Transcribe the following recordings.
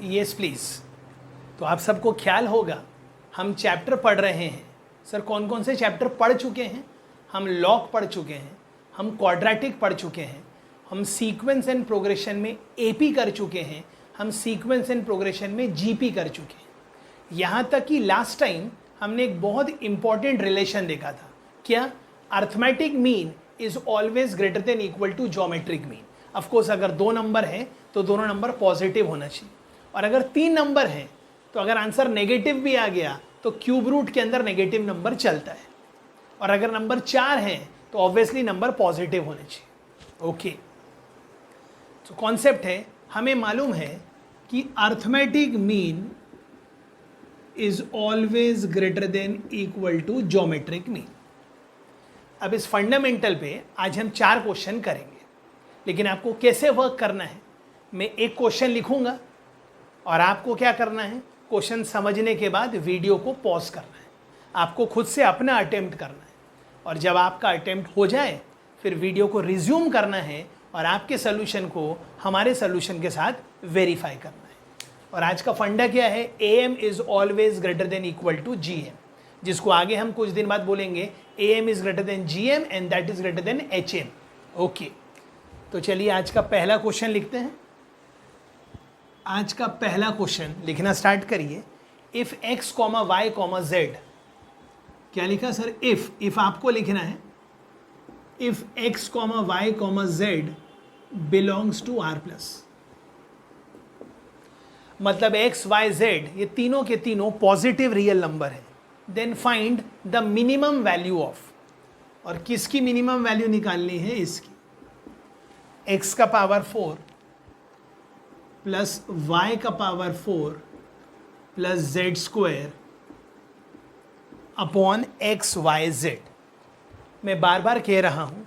Yes please. तो आप सबको ख्याल होगा हम चैप्टर पढ़ रहे हैं। सर कौन कौन से चैप्टर पढ़ चुके हैं? हम लॉग पढ़ चुके हैं, हम क्वाड्रेटिक पढ़ चुके हैं, हम सीक्वेंस एंड प्रोग्रेशन में एपी कर चुके हैं, हम सीक्वेंस एंड प्रोग्रेशन में जीपी कर चुके हैं। यहाँ तक कि लास्ट टाइम हमने एक बहुत इंपॉर्टेंट रिलेशन देखा था। क्या? Arithmetic mean is always greater than equal to geometric mean. Of course अगर 2 नंबर हैं तो दोनों नंबर पॉजिटिव होना चाहिए, और अगर 3 नंबर हैं तो अगर आंसर नेगेटिव भी आ गया तो क्यूब रूट के अंदर नेगेटिव नंबर चलता है, और अगर नंबर 4 हैं तो ऑब्वियसली नंबर पॉजिटिव होने चाहिए। ओके, तो कॉन्सेप्ट है, हमें मालूम है कि arithmetic mean is always greater than equal to geometric mean. अब इस फंडामेंटल पे आज हम 4 क्वेश्चन करेंगे, लेकिन आपको कैसे वर्क करना है, मैं एक क्वेश्चन लिखूंगा और आपको क्या करना है, क्वेश्चन समझने के बाद वीडियो को पॉज करना है, आपको खुद से अपना अटेम्प्ट करना है, और जब आपका अटेम्प्ट हो जाए फिर वीडियो को रिज्यूम करना है और आपके सोल्यूशन को हमारे सोल्यूशन के साथ वेरीफाई करना है। और आज का फंडा क्या है? AM is always greater than equal to GM, जिसको आगे हम कुछ दिन बाद बोलेंगे AM is greater than GM and that is greater than HM। Okay, तो चलिए आज का पहला क्वेश्चन लिखते हैं। आज का पहला क्वेश्चन लिखना स्टार्ट करिए। इफ x, y, z, क्या लिखा सर? इफ आपको लिखना है if x, y, z belongs to R plus, मतलब x, y, z ये तीनों के तीनों पॉजिटिव रियल नंबर है, then find the minimum value of, और किसकी मिनिमम वैल्यू निकालनी है? इसकी, x का पावर 4 प्लस y का power 4 plus z square upon x, y, z। मैं बार बार कह रहा हूं,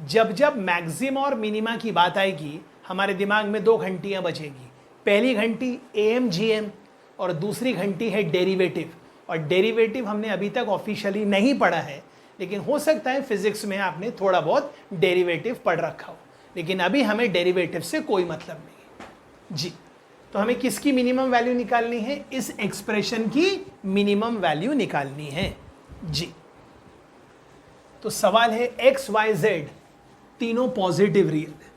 जब जब मैक्सिमा और मिनिमा की बात आएगी हमारे दिमाग में 2 घंटियां बजेगी। पहली घंटी AM GM और दूसरी घंटी है डेरिवेटिव, और डेरिवेटिव हमने अभी तक ऑफिशियली नहीं पढ़ा है, लेकिन हो सकता है फिजिक्स में आपने थोड़ा बहुत डेरिवेटिव पढ़ रखा हो, लेकिन अभी हमें डेरिवेटिव से कोई मतलब नहीं है जी। तो हमें किसकी मिनिमम वैल्यू निकालनी है? इस एक्सप्रेशन की मिनिमम वैल्यू निकालनी है जी। तो सवाल है x, y, z तीनों पॉजिटिव रियल है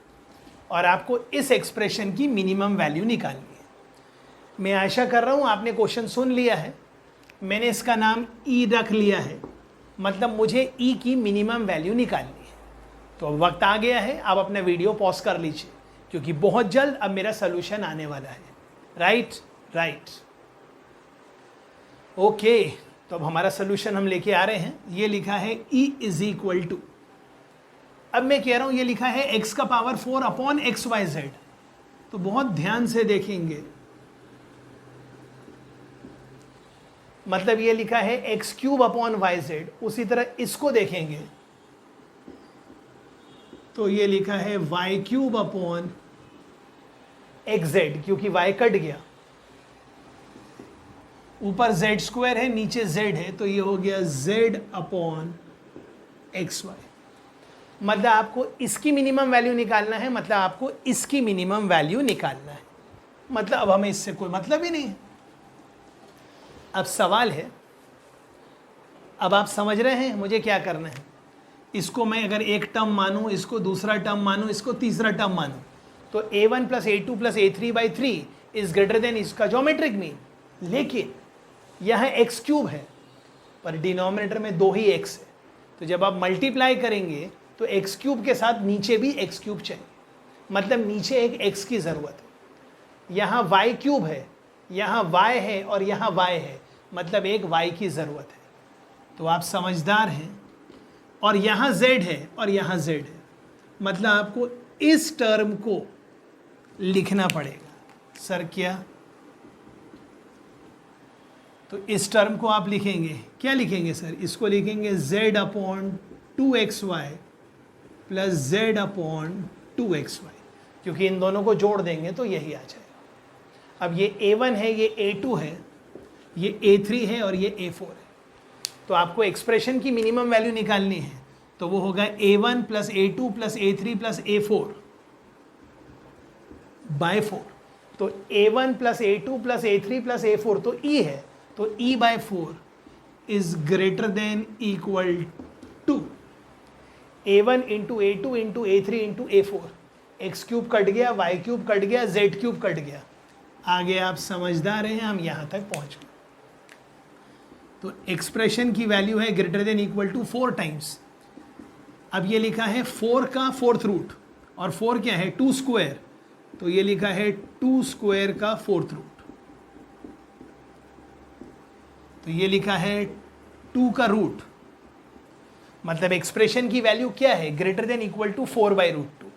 और आपको इस एक्सप्रेशन की मिनिमम वैल्यू निकालनी है। मैं आशा कर रहा हूं आपने क्वेश्चन सुन लिया है, मैंने इसका नाम E रख लिया है, मतलब मुझे E की मिनिमम वैल्यू निकालनी है। तो अब वक्त आ गया है, आप अपना वीडियो पॉज कर लीजिए, क्योंकि बहुत जल्द अब मेरा सोल्यूशन आने वाला है। राइट ओके, तो अब हमारा सोल्यूशन हम लेके आ रहे हैं। ये लिखा है E इज इक्वल टू, अब मैं कह रहा हूं ये लिखा है x का power 4 upon x, y, z। तो बहुत ध्यान से देखेंगे, मतलब ये लिखा है x cube upon y, z। उसी तरह इसको देखेंगे तो ये लिखा है y cube upon x, z, क्योंकि y कट गया, ऊपर z स्क्वायर है नीचे z है, तो ये हो गया z अपॉन एक्स वाई। मतलब आपको इसकी मिनिमम वैल्यू निकालना है, मतलब आपको इसकी मिनिमम वैल्यू निकालना है, मतलब अब हमें इससे कोई मतलब ही नहीं है। अब सवाल है, अब आप समझ रहे हैं मुझे क्या करना है। इसको मैं अगर एक टर्म मानूं, इसको दूसरा टर्म मानूं, इसको तीसरा टर्म मानूं, तो a1 plus a2 plus a3/3 is greater then इसका ज्योमेट्रिक मीन। लेकिन यह x क्यूब है पर डिनोमिनेटर में 2 ही x है, तो जब आप मल्टीप्लाई करेंगे तो x क्यूब के साथ नीचे भी x क्यूब चाहिए, मतलब नीचे एक x की ज़रूरत है। यहाँ y क्यूब है, यहाँ y है और यहाँ y है, मतलब एक y की ज़रूरत है। तो आप समझदार हैं। और यहाँ z है और यहाँ z है, मतलब आपको इस टर्म को लिखना पड़ेगा। सर क्या? तो इस टर्म को आप लिखेंगे, क्या लिखेंगे सर? इसको लिखेंगे z upon 2xy plus z upon 2xy, क्योंकि इन दोनों को जोड़ देंगे तो यही आ जाएगा। अब ये a1 है, ये a2 है, ये a3 है और ये a4 है। तो आपको एक्सप्रेशन की मिनिमम वैल्यू निकालनी है, तो वो होगा a1 plus a2 plus a3 plus a4 bye 4। तो A1 plus A2 plus A3 plus A4 तो E है, तो E/4 is greater than equal to A1 into A2 into A3 into A4। X cube cut गया, y cube cut गया, z cube cut गया। आगे आप समझदार हैं, हम यहां तक पहुंच गए। तो एक्सप्रेशन की वैल्यू है greater than equal to 4 times. अब ये लिखा है 4 का फोर्थ रूट, और 4 क्या है 2 स्क्वायर, तो ये लिखा है 2 स्क्वायर का फोर्थ रूट। तो ये लिखा है 2 का रूट, मतलब एक्सप्रेशन की वैल्यू क्या है ग्रेटर देन इक्वल टू 4/√2।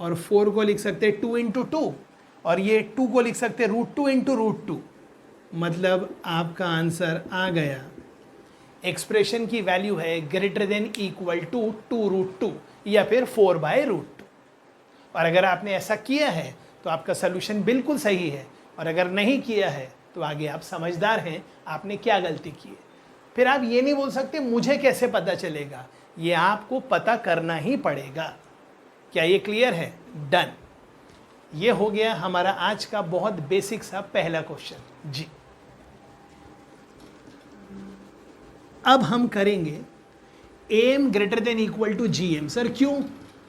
और 4 को लिख सकते 2 इंटू 2, और ये 2 को लिख सकते √2 इंटू √2। मतलब आपका आंसर आ गया। एक्सप्रेशन की वैल्यू है ग्रेटर देन इक्वल टू 2√2 या फिर 4/√2। और अगर आपने ऐसा किया है तो आपका सोल्यूशन बिल्कुल सही है, और अगर नहीं किया है तो आगे आप समझदार हैं आपने क्या गलती की है। फिर आप ये नहीं बोल सकते मुझे कैसे पता चलेगा, ये आपको पता करना ही पड़ेगा। क्या ये क्लियर है? डन। ये हो गया हमारा आज का बहुत बेसिक सा पहला क्वेश्चन जी। अब हम करेंगे AM greater than equal to GM। Sir क्यों?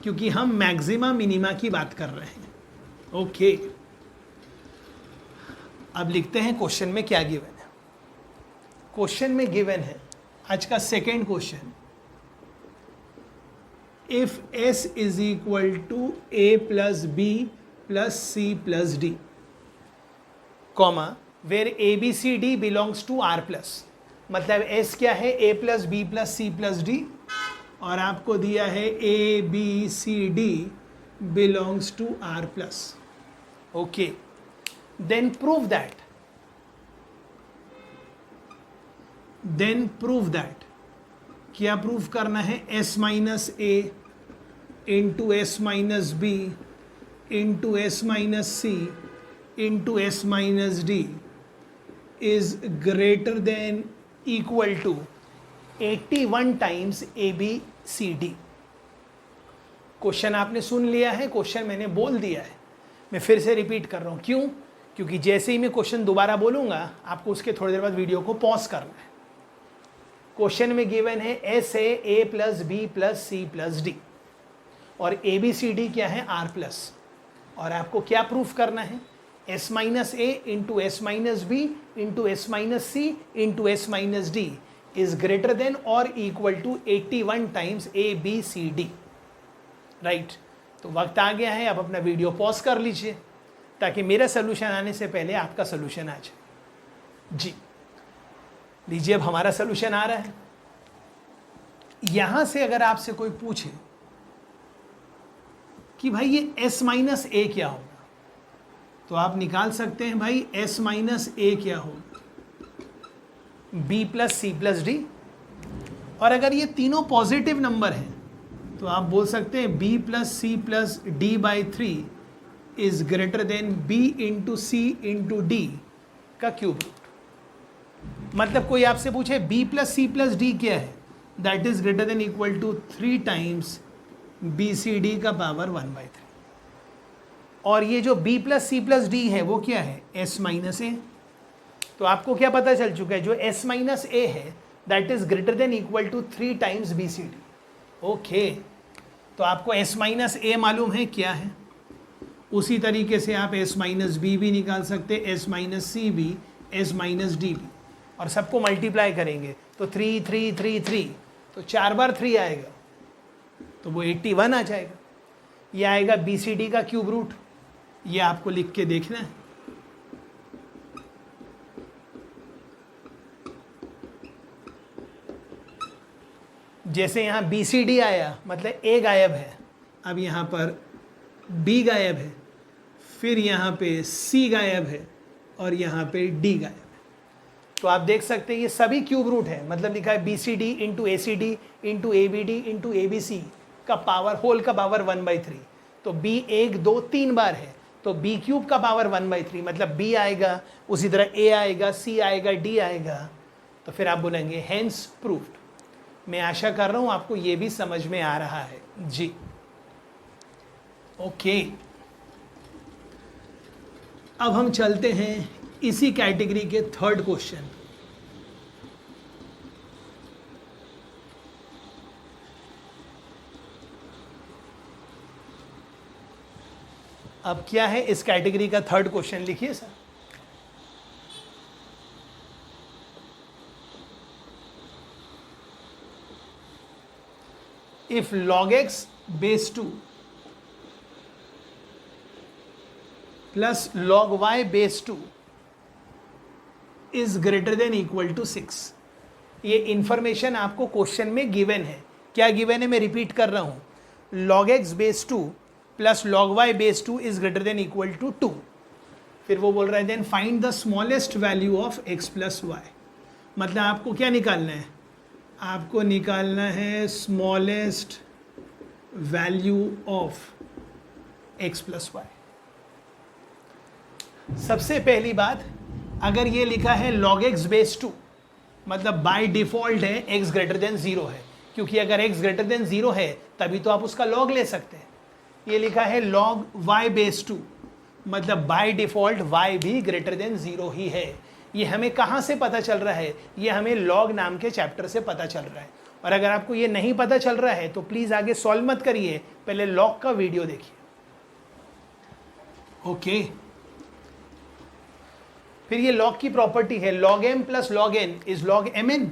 क्योंकि हम मैक्सिमा मिनिमा की बात कर रहे हैं। ओके, अब लिखते हैं क्वेश्चन में क्या गिवन है। क्वेश्चन में गिवन है आज का second question, if S is equal to A plus B plus C plus D, comma where ABCD belongs to R plus. मतलब S क्या है A plus B plus C plus D, और आपको दिया है ABCD belongs to R plus. Okay, then prove that, क्या prove करना है? S minus A into S minus B into S minus C into S minus D is greater than equal to 81 times ABCD। Question आपने सुन लिया है, question मैंने बोल दिया है, मैं फिर से रिपीट कर रहा हूं। क्यों? क्योंकि जैसे ही मैं क्वेश्चन दोबारा बोलूंगा आपको उसके थोड़ी देर बाद वीडियो को पॉज करना है। क्वेश्चन में गिवन है S है A plus B plus C plus D, और ABCD क्या है R प्लस, और आपको क्या प्रूफ करना है? S minus A into S minus B into S minus C into S minus D is greater than और equal to 81 times ABCD। Right, तो वक्त आ गया है, अब अपना वीडियो पॉज कर लीजिए ताकि मेरा सोल्यूशन आने से पहले आपका सोल्यूशन आ जाए। जी लीजिए, अब हमारा सोल्यूशन आ रहा है। यहां से अगर आपसे कोई पूछे कि भाई ये S माइनस A क्या होगा, तो आप निकाल सकते हैं भाई S माइनस A क्या होगा, B plus C plus D। और अगर ये तीनों पॉजिटिव नंबर हैं तो आप बोल सकते हैं B plus C plus D/3 is greater than B into C into D का क्यूब रूट। मतलब कोई आपसे पूछे B plus C plus D क्या है, that is greater than equal to 3 times BCD का पावर 1/3। और ये जो B plus C plus D है वो क्या है, S माइनस A। तो आपको क्या पता चल चुका है, जो S माइनस A है that is greater than equal to 3 times BCD। Okay, तो आपको S माइनस A मालूम है क्या है, उसी तरीके से आप S माइनस B भी निकाल सकते, S माइनस C भी, S माइनस D भी, और सबको मल्टीप्लाई करेंगे तो 3 3 3 3, तो 4 बार 3 आएगा तो वो 81 आ जाएगा। ये आएगा BCD का क्यूब रूट, ये आपको लिख के देखना है। जैसे यहाँ BCD आया मतलब A गायब है, अब यहाँ पर B गायब है, फिर यहाँ पे C गायब है, और यहाँ पे D गायब है। तो आप देख सकते हैं ये सभी क्यूब रूट है, मतलब लिखा है BCD into ACD into ABD into ABC का पावर होल का पावर 1/3। तो B 1 2 3 बार है, तो B क्यूब का पावर 1/3, मतलब B आएगा, उसी तरह A आएगा, C आएगा, D आएगा। तो फिर आप बोलेंगे हेंस प्रूव्ड। मैं आशा कर रहा हूं आपको ये भी समझ में आ रहा है जी। ओके, अब हम चलते हैं इसी कैटेगरी के थर्ड क्वेश्चन। अब क्या है इस कैटेगरी का थर्ड क्वेश्चन, लिखिए sir. If log x base 2 plus log y base 2 is greater than equal to 6। ये इंफॉर्मेशन आपको क्वेश्चन में गिवन है। क्या गिवन है, मैं रिपीट कर रहा हूं। log x base 2 plus log y base 2 is greater than equal to 2। फिर वो बोल रहा है then find the smallest value of x plus y. मतलब आपको क्या निकालना है, आपको निकालना है smallest value of x plus y. सबसे पहली बात, अगर ये लिखा है log x बेस 2, मतलब बाय डिफॉल्ट है x ग्रेटर देन 0 है, क्योंकि अगर x ग्रेटर देन 0 है तभी तो आप उसका log ले सकते हैं। ये लिखा है log y बेस 2, मतलब बाय डिफॉल्ट y भी ग्रेटर देन 0 ही है। ये हमें कहाँ से पता चल रहा है, ये हमें log नाम के चैप्टर से पता चल रहा है। और अगर आपको ये नहीं पता चल रहा है तो प्लीज़ आगे सॉल्व मत करिए, पहले log का वीडियो देखिए। ओके फिर ये log की प्रॉपर्टी है log m plus log n is log mn।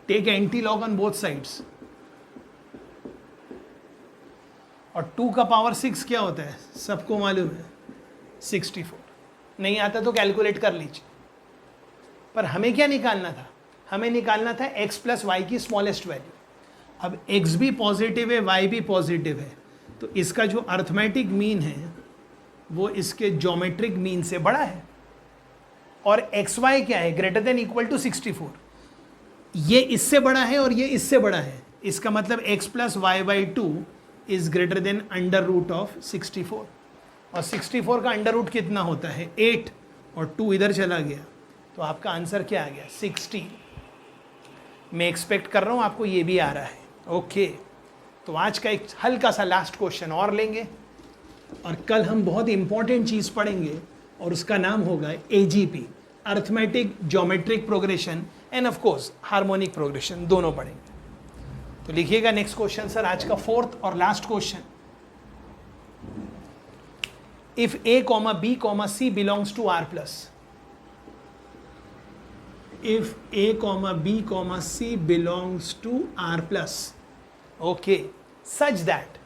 Take anti log on both sides. और 2 का पावर 6 क्या होता है, सबको मालूम है 64। नहीं आता तो कैलकुलेट कर लीजिए। पर हमें क्या निकालना था, हमें निकालना था x प्लस वाई की स्मॉलेस्ट वैल्यू। अब x भी पॉजिटिव है, y भी पॉजिटिव है, तो इसका जो अर्थमेटिक मीन है वो इसके ज्योमेट्रिक मीन से बड़ा है। और xy क्या है, ग्रेटर देन इक्वल टू 64। ये इससे बड़ा है और ये इससे बड़ा है, इसका मतलब x plus y by 2 is greater than under root of 64। और 64 का अंडर रूट कितना होता है 8, और 2 इधर चला गया, तो आपका आंसर क्या आ गया 16। मैं एक्सपेक्ट कर रहा हूँ आपको ये भी आ रहा है। ओके तो आज का एक हल्का सा लास्ट क्वेश्चन और लेंगे, और कल हम बहुत इंपॉर्टेंट चीज़ पढ़ेंगे और उसका नाम होगा AGP, arithmetic geometric progression end of course harmonic progression, दोनों पढ़ेंगे। तो लिखिएगा नेक्स्ट क्वेश्चन सर, आज का फोर्थ और last question. If a, b, c belongs to r plus, if a, b, c belongs to r plus, okay, such that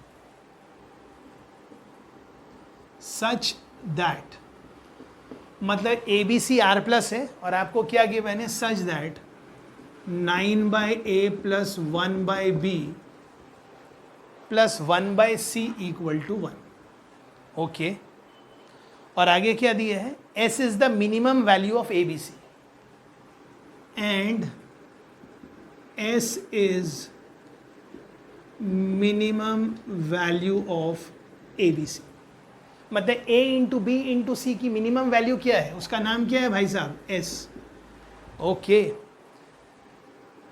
मतलब ABC R plus है, और आपको क्या गिवन है, such that 9/a plus 1/b plus 1/c equal to 1। Okay और आगे क्या दिया है, S is the minimum value of ABC and S is minimum value of ABC। मतलब A इंटू बी इंटू सी की मिनिमम वैल्यू क्या है, उसका नाम क्या है भाई साहब, S। ओके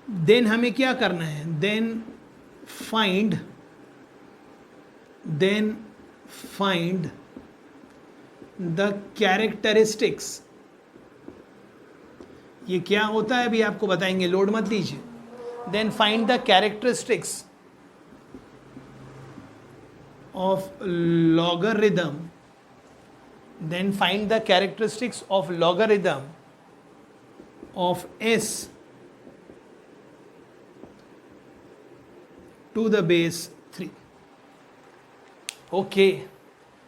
देन हमें क्या करना है, देन फाइंड द कैरेक्टरिस्टिक्स। ये क्या होता है अभी आपको बताएंगे, लोड मत दीजिए। Then find the characteristics of logarithm, then find the characteristics of logarithm of s to the base 3। Okay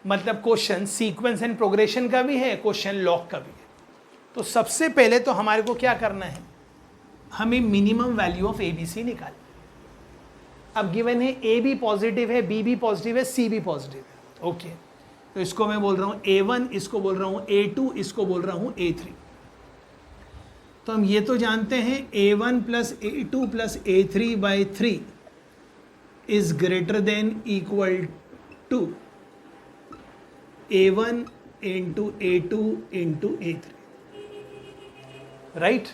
मतलब क्वेश्चन सीक्वेंस एंड प्रोग्रेशन का भी है, क्वेश्चन लॉग का भी है। तो सबसे पहले तो हमारे को क्या करना है, हमें मिनिमम वैल्यू ऑफ ABC निकालना। अब गिवन है A भी पॉजिटिव है, B भी पॉजिटिव है, C भी पॉजिटिव है। ओके तो इसको मैं बोल रहा हूँ A1, इसको बोल रहा हूँ A2, इसको बोल रहा हूँ A3। तो हम ये तो जानते हैं A1 plus A2 plus A3 by 3 is greater than equal to A1 into A2 into A3, right.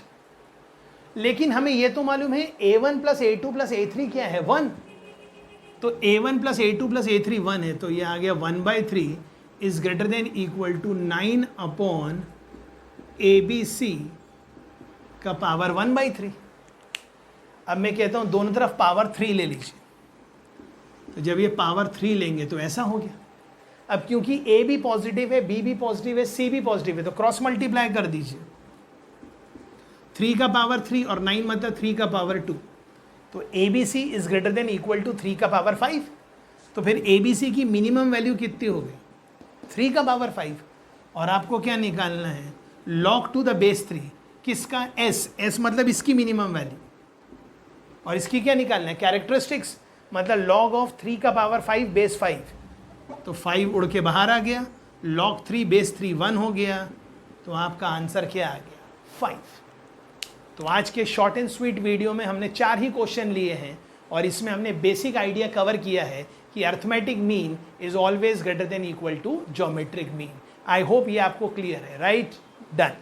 लेकिन हमें यह तो मालूम है A1 plus A2 plus A3 क्या है 1, तो a1 plus a2 plus a3 1 है, तो ये आ गया 1/3 is greater than equal to 9 upon ABC का पावर 1/3। अब मैं कहता हूँ दोनों तरफ पावर 3 ले लीजिए, तो जब ये पावर 3 लेंगे तो ऐसा हो गया। अब क्योंकि A भी पॉजिटिव है, B भी पॉजिटिव है, C भी पॉजिटिव है, तो क्रॉस मल्टीप्लाई कर दीजिए। 3 का पावर 3 और 9 मतलब 3 का पावर 2, तो ABC is greater than equal to 3 का पावर 5। तो फिर ABC की मिनिमम वैल्यू कितनी हो गई? 3 का पावर 5। और आपको क्या निकालना है? log टू द बेस 3 किसका? S मतलब इसकी मिनिमम वैल्यू, और इसकी क्या निकालना है? कैरेक्टरिस्टिक्स, मतलब log ऑफ 3 का पावर 5 बेस 5, तो 5 उड़ के बाहर आ गया, log 3 बेस 3 1 हो गया, तो आपका आंसर क्या आ गया? 5। तो आज के शॉर्ट एंड स्वीट वीडियो में हमने 4 ही क्वेश्चन लिए हैं, और इसमें हमने बेसिक आइडिया कवर किया है कि arithmetic mean is always greater than equal to geometric mean. I hope ये आपको क्लियर है, राइट? डन।